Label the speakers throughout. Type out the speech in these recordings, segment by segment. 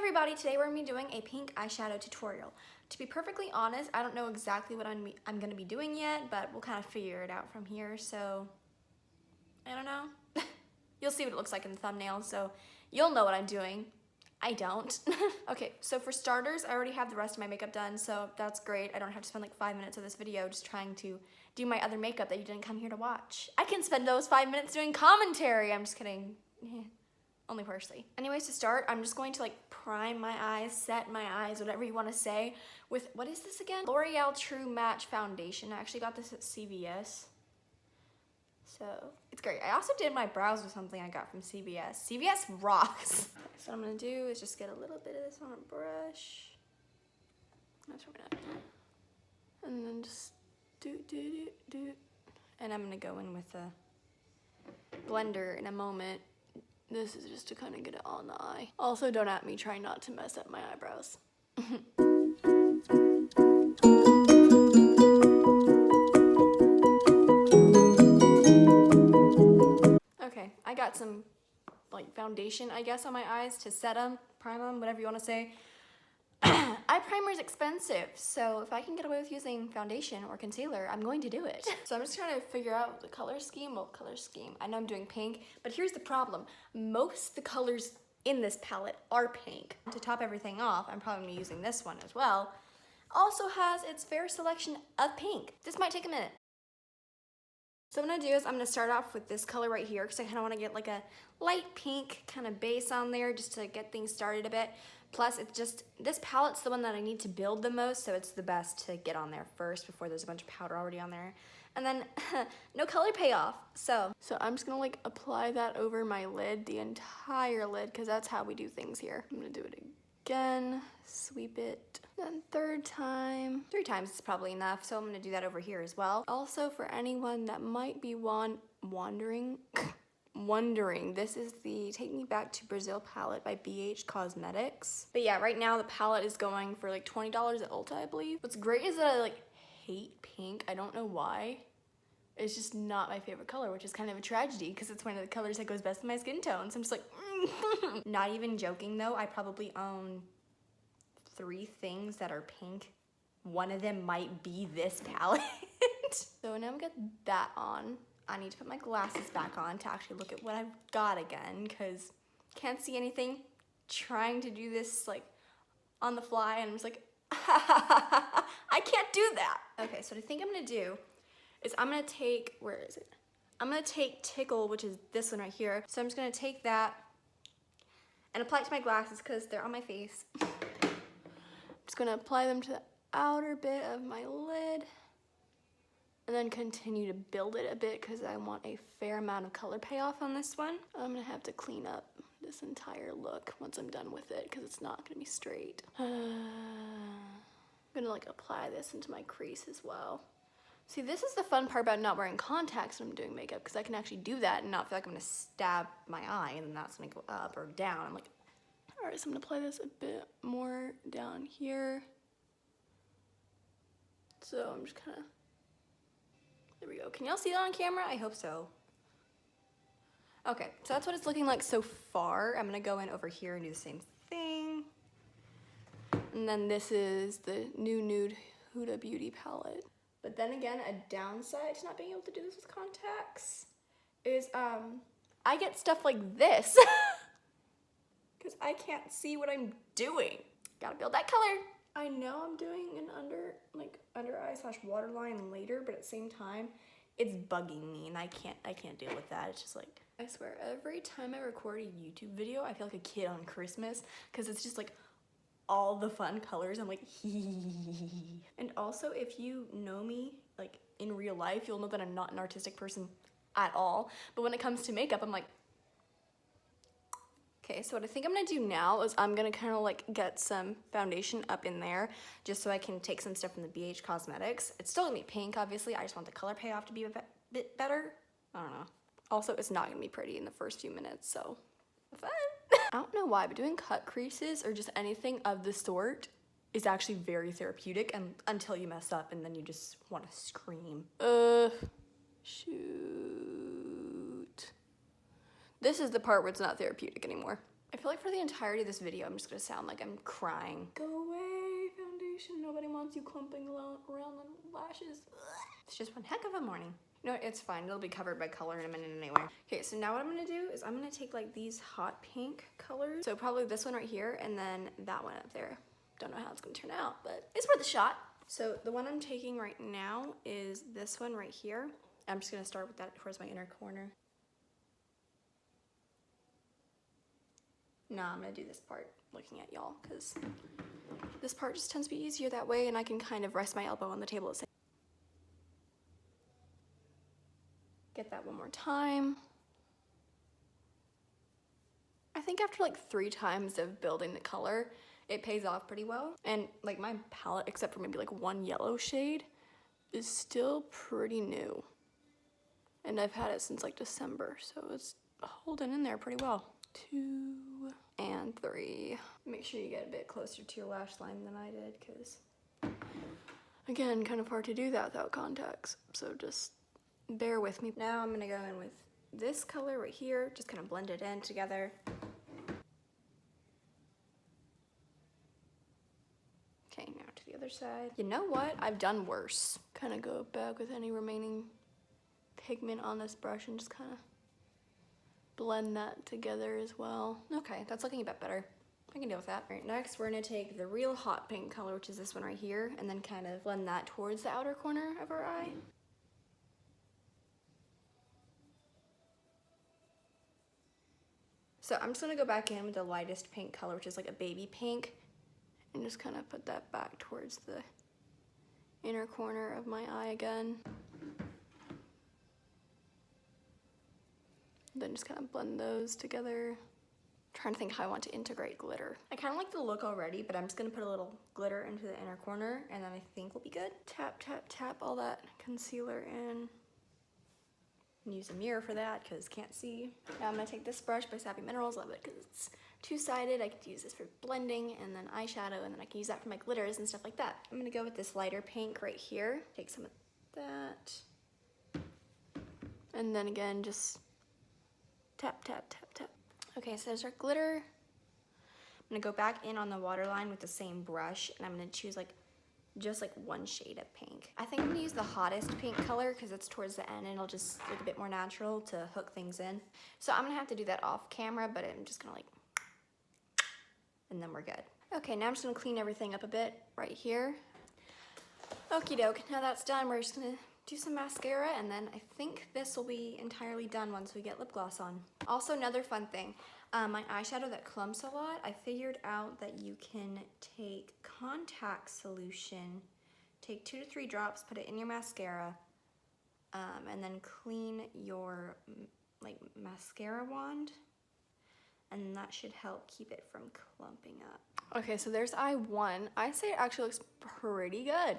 Speaker 1: everybody, today we're going to be doing a pink eyeshadow tutorial. To be perfectly honest, I don't know exactly what I'm going to be doing yet, but we'll kind of figure it out from here, so I don't know. You'll see what it looks like in the thumbnail, so you'll know what I'm doing. I don't. Okay, so for starters, I already have the rest of my makeup done, so that's great. I don't have to spend like 5 minutes of this video just trying to do my other makeup that you didn't come here to watch. I can spend those 5 minutes doing commentary. I'm just kidding. Only partially. Anyways, to start, I'm just going to like prime my eyes, set my eyes, whatever you want to say, with, what is this again? L'Oreal True Match Foundation. I actually got this at CVS. So, it's great. I also did my brows with something I got from CVS. CVS rocks. So what I'm gonna do is just get a little bit of this on a brush. That's what we're gonna, and then just do. And I'm gonna go in with a blender in a moment. This is just to kind of get it on the eye. Also, don't at me trying not to mess up my eyebrows. Okay, I got some like foundation, I guess, on my eyes to set them, prime them, whatever you want to say. Eye primer is expensive, so if I can get away with using foundation or concealer, I'm going to do it. So I'm just trying to figure out the color scheme. Well, color scheme. I know I'm doing pink, but here's the problem. Most of the colors in this palette are pink. To top everything off, I'm probably gonna be using this one as well. Also has its fair selection of pink. This might take a minute. So what I'm gonna do is I'm gonna start off with this color right here because I kind of want to get like a light pink kind of base on there just to get things started a bit. Plus, it's just, this palette's the one that I need to build the most, so it's the best to get on there first before there's a bunch of powder already on there. And then, no color payoff. So I'm just gonna like apply that over my lid, the entire lid, because that's how we do things here. I'm gonna do it again, sweep it, then third time. 3 times is probably enough, so I'm gonna do that over here as well. Also, for anyone that might be wondering, this is the Take Me Back to Brazil palette by BH Cosmetics. But yeah, right now the palette is going for like $20 at Ulta, I believe. What's great is that I like hate pink. I don't know why. It's just not my favorite color, which is kind of a tragedy because it's one of the colors that goes best with my skin tone. So I'm just like, Not even joking though, I probably own 3 things that are pink. One of them might be this palette. So now I'm gonna get that on. I need to put my glasses back on to actually look at what I've got again because can't see anything. Trying to do this like on the fly and I'm just like, I can't do that. Okay, so what I think I'm gonna do is I'm gonna take, where is it? I'm gonna take Tickle, which is this one right here. So I'm just gonna take that and apply it to my glasses because they're on my face. I'm just gonna apply them to the outer bit of my lid and then continue to build it a bit because I want a fair amount of color payoff on this one. I'm gonna have to clean up this entire look once I'm done with it because it's not gonna be straight. I'm gonna like apply this into my crease as well. See, this is the fun part about not wearing contacts when I'm doing makeup because I can actually do that and not feel like I'm gonna stab my eye and then that's gonna go up or down. I'm like, all right, so I'm gonna apply this a bit more down here. So I'm just kind of, there we go. Can y'all see that on camera? I hope so. Okay, so that's what it's looking like so far. I'm gonna go in over here and do the same thing. And then this is the new Nude Huda Beauty palette. But then again, a downside to not being able to do this with contacts is I get stuff like this because I can't see what I'm doing. Gotta build that color. I know I'm doing an under eye / waterline later, but at the same time, it's bugging me and I can't deal with that. It's just like, I swear, every time I record a YouTube video, I feel like a kid on Christmas because it's just like all the fun colors. I'm like, hee. And also, if you know me, like in real life, you'll know that I'm not an artistic person at all. But when it comes to makeup, I'm like, okay, so what I think I'm gonna do now is I'm gonna kind of like get some foundation up in there just so I can take some stuff from the BH Cosmetics. It's still gonna be pink, obviously. I just want the color payoff to be a bit better. I don't know. Also, it's not gonna be pretty in the first few minutes, so fun. I don't know why, but doing cut creases or just anything of the sort is actually very therapeutic and until you mess up and then you just want to scream. Shoot. This is the part where it's not therapeutic anymore. I feel like for the entirety of this video, I'm just gonna sound like I'm crying. Go away, foundation. Nobody wants you clumping around the lashes. It's just one heck of a morning. No, it's fine. It'll be covered by color in a minute anyway. Okay, so now what I'm gonna do is I'm gonna take like these hot pink colors. So probably this one right here and then that one up there. Don't know how it's gonna turn out, but it's worth a shot. So the one I'm taking right now is this one right here. I'm just gonna start with that towards my inner corner. No, I'm gonna do this part looking at y'all because this part just tends to be easier that way and I can kind of rest my elbow on the table at the same. Get that one more time. I think after like 3 times of building the color, it pays off pretty well. And like my palette, except for maybe like one yellow shade, is still pretty new. And I've had it since like December, so it's holding in there pretty well. 2 and 3. Make sure you get a bit closer to your lash line than I did, because again, kind of hard to do that without contacts. So just bear with me. Now I'm gonna go in with this color right here, just kind of blend it in together. Okay, now to the other side. You know what? I've done worse. Kind of go back with any remaining pigment on this brush and just kind of blend that together as well. Okay, that's looking a bit better. I can deal with that. All right, next we're gonna take the real hot pink color, which is this one right here, and then kind of blend that towards the outer corner of our eye. So I'm just gonna go back in with the lightest pink color, which is like a baby pink, and just kind of put that back towards the inner corner of my eye again. Then just kind of blend those together. I'm trying to think how I want to integrate glitter. I kind of like the look already, but I'm just gonna put a little glitter into the inner corner, and then I think we'll be good. Tap, tap, tap all that concealer in. And use a mirror for that because can't see. Now I'm gonna take this brush by Savvy Minerals. Love it because it's two-sided. I could use this for blending and then eyeshadow, and then I can use that for my glitters and stuff like that. I'm gonna go with this lighter pink right here. Take some of that. And then again, just tap, tap, tap, tap. Okay, so there's our glitter. I'm gonna go back in on the waterline with the same brush, and I'm gonna choose like just like one shade of pink. I think I'm gonna use the hottest pink color because it's towards the end and it'll just look a bit more natural to hook things in. So I'm gonna have to do that off camera, but I'm just gonna like, and then we're good. Okay, now I'm just gonna clean everything up a bit right here. Okie doke, now that's done, we're just gonna do some mascara, and then I think this will be entirely done once we get lip gloss on. Also, another fun thing, my eyeshadow that clumps a lot, I figured out that you can take contact solution, take 2 to 3 drops, put it in your mascara, and then clean your like mascara wand, and that should help keep it from clumping up. Okay, so there's eye 1. I say it actually looks pretty good.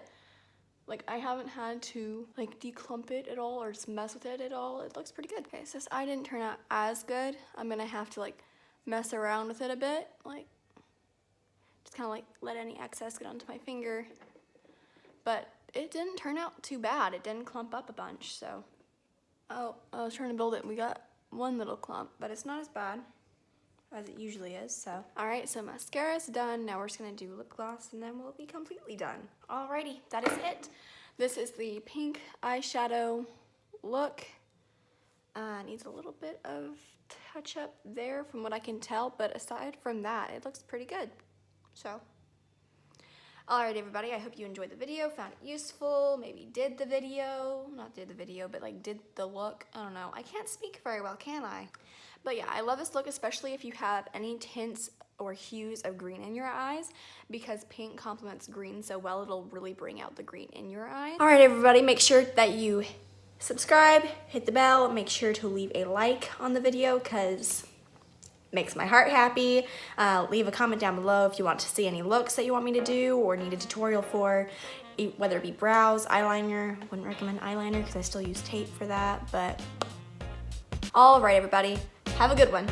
Speaker 1: Like, I haven't had to like declump it at all or just mess with it at all. It looks pretty good. Okay, so this eye didn't turn out as good. I'm gonna have to like mess around with it a bit. Like, just kind of like let any excess get onto my finger. But it didn't turn out too bad. It didn't clump up a bunch, so. Oh, I was trying to build it and we got one little clump, but it's not as bad as it usually is, so. All right, so mascara's done. Now we're just gonna do lip gloss and then we'll be completely done. Alrighty, that is it. This is the pink eyeshadow look. Needs a little bit of touch up there from what I can tell, but aside from that, it looks pretty good, so. Alright everybody, I hope you enjoyed the video, found it useful, maybe did the video, not did the video, but like did the look, I don't know. I can't speak very well, can I? But yeah, I love this look, especially if you have any tints or hues of green in your eyes, because pink complements green so well, it'll really bring out the green in your eyes. Alright everybody, make sure that you subscribe, hit the bell, make sure to leave a like on the video, because makes my heart happy. Leave a comment down below if you want to see any looks that you want me to do or need a tutorial for, whether it be brows, eyeliner. Wouldn't recommend eyeliner because I still use tape for that, but all right everybody, have a good one.